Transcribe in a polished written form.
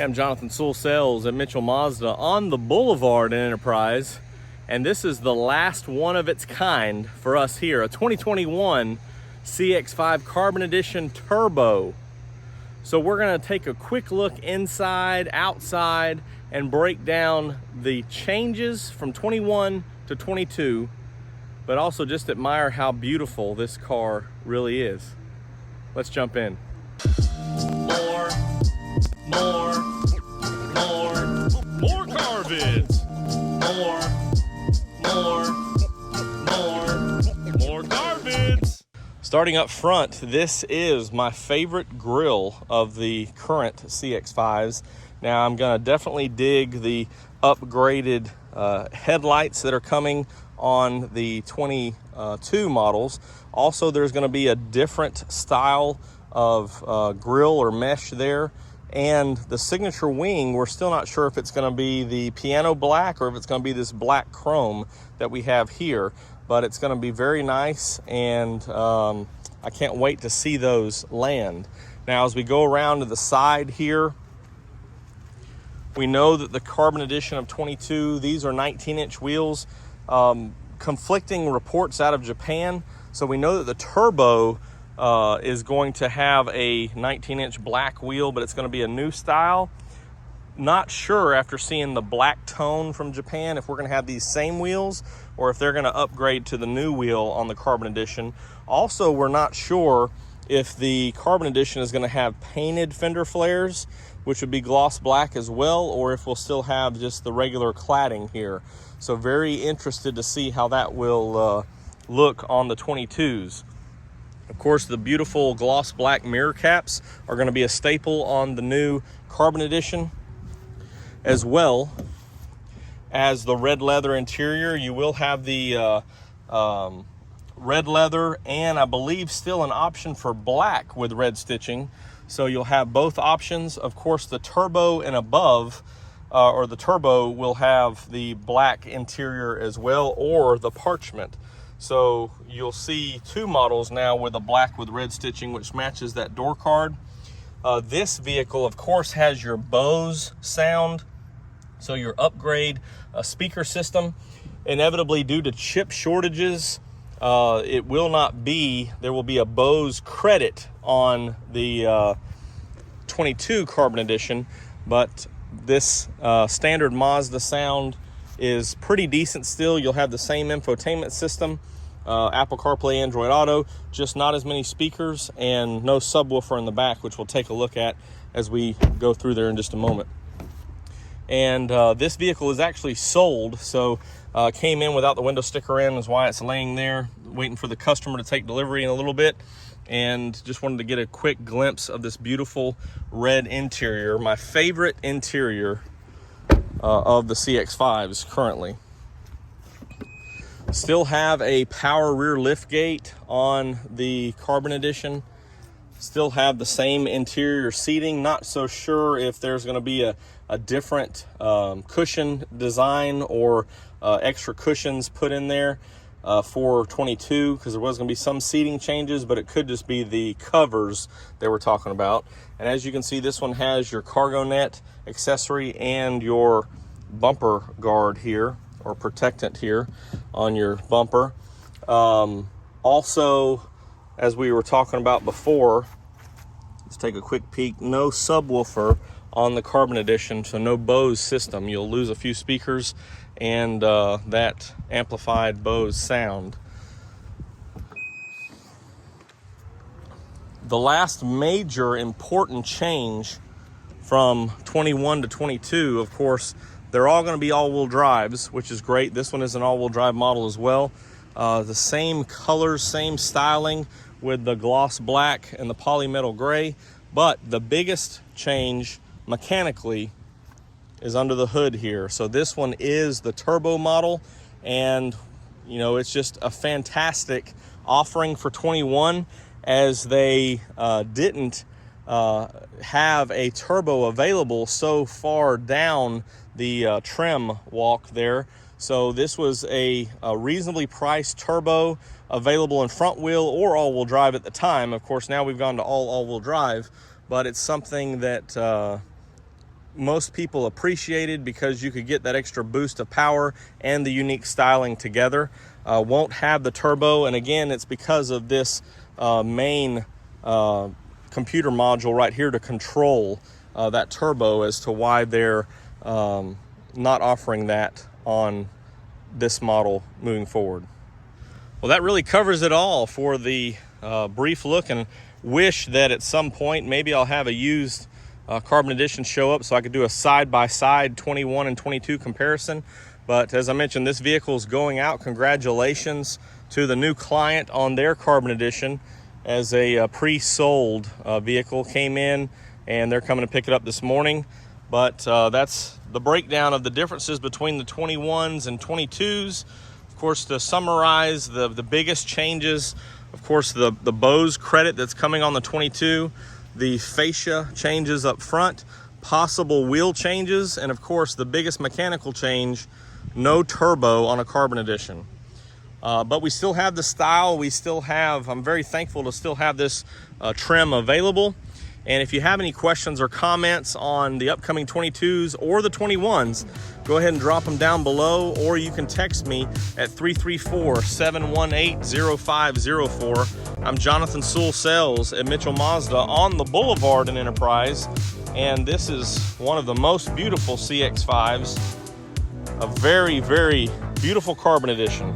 I'm Jonathan Sewell Sales at Mitchell Mazda on the Boulevard in Enterprise, and this is the last one of its kind for us here, a 2021 CX-5 Carbon Edition Turbo. So we're going to take a quick look inside, outside, and break down the changes from 21 to 22, but also just admire how beautiful this car really is. Let's jump in. More car vids. More car vids. Starting up front, this is my favorite grille of the current CX-5s. Now I'm gonna definitely dig the upgraded headlights that are coming on the 22 models. Also, there's gonna be a different style of grille or mesh there. And the signature wing, we're still not sure if it's going to be the piano black or if it's going to be this black chrome that we have here. But it's going to be very nice, and I can't wait to see those land. Now, as we go around to the side here, we know that the Carbon Edition of 22, these are 19-inch wheels. Conflicting reports out of Japan. So we know that the Turbo is going to have a 19-inch black wheel, but it's going to be a new style. Not sure after seeing the black tone from Japan if we're going to have these same wheels or if they're going to upgrade to the new wheel on the Carbon Edition. Also, we're not sure if the Carbon Edition is going to have painted fender flares, which would be gloss black as well, or if we'll still have just the regular cladding here. So very interested to see how that will look on the 22s. Of course, the beautiful gloss black mirror caps are going to be a staple on the new Carbon Edition, as well as the red leather interior. You will have the red leather, and I believe still an option for black with red stitching. So you'll have both options. Of course, the Turbo and above, or the Turbo, will have the black interior as well, or the parchment. So you'll see two models now with a black with red stitching, which matches that door card. This vehicle, of course, has your Bose sound, so your upgrade speaker system. Inevitably, due to chip shortages, there will be a Bose credit on the 22 Carbon Edition, but this standard Mazda sound is pretty decent still. You'll have the same infotainment system, Apple CarPlay, Android Auto, just not as many speakers and no subwoofer in the back, which we'll take a look at as we go through there in just a moment. And this vehicle is actually sold, so came in without the window sticker in, is why it's laying there waiting for the customer to take delivery in a little bit. And just wanted to get a quick glimpse of this beautiful red interior, my favorite interior of the CX-5s currently. Still have a power rear lift gate on the Carbon Edition. Still have the same interior seating. Not so sure if there's going to be a different cushion design or extra cushions put in there for 22, because there was going to be some seating changes, but it could just be the covers they were talking about. And as you can see, this one has your cargo net accessory and your bumper guard here, or protectant here on your bumper. Also, as we were talking about before, let's take a quick peek. No subwoofer on the Carbon Edition, so no Bose system. You'll lose a few speakers and that amplified Bose sound. The last major important change from 21 to 22, of course, they're all going to be all-wheel drives, which is great. This one is an all-wheel drive model as well. The same colors, same styling with the gloss black and the Polymetal Gray. But the biggest change mechanically is under the hood here. So this one is the Turbo model, and you know, it's just a fantastic offering for 21, as they didn't have a Turbo available so far down the trim walk there. So this was a reasonably priced Turbo available in front wheel or all-wheel drive at the time. Of course, now we've gone to all-wheel drive, but it's something that most people appreciated because you could get that extra boost of power and the unique styling together. Won't have the turbo, and again, it's because of this main computer module right here to control that turbo as to why they're not offering that on this model moving forward. Well, that really covers it all for the brief look, and wish that at some point maybe I'll have a used Carbon Edition show up so I could do a side-by-side 21 and 22 comparison. But as I mentioned, this vehicle is going out. Congratulations to the new client on their Carbon Edition, as a pre-sold vehicle came in, and they're coming to pick it up this morning. But that's the breakdown of the differences between the 21s and 22s. Of course, to summarize the biggest changes, of course, the Bose credit that's coming on the 22, the fascia changes up front, possible wheel changes, and of course, the biggest mechanical change, no turbo on a Carbon Edition. But we still have the style. We still have, I'm very thankful to still have this trim available. And if you have any questions or comments on the upcoming 22s or the 21s, go ahead and drop them down below, or you can text me at 334-718-0504. I'm Jonathan Sewell Sales at Mitchell Mazda on the Boulevard in Enterprise, and this is one of the most beautiful CX-5s, a very, very beautiful Carbon Edition.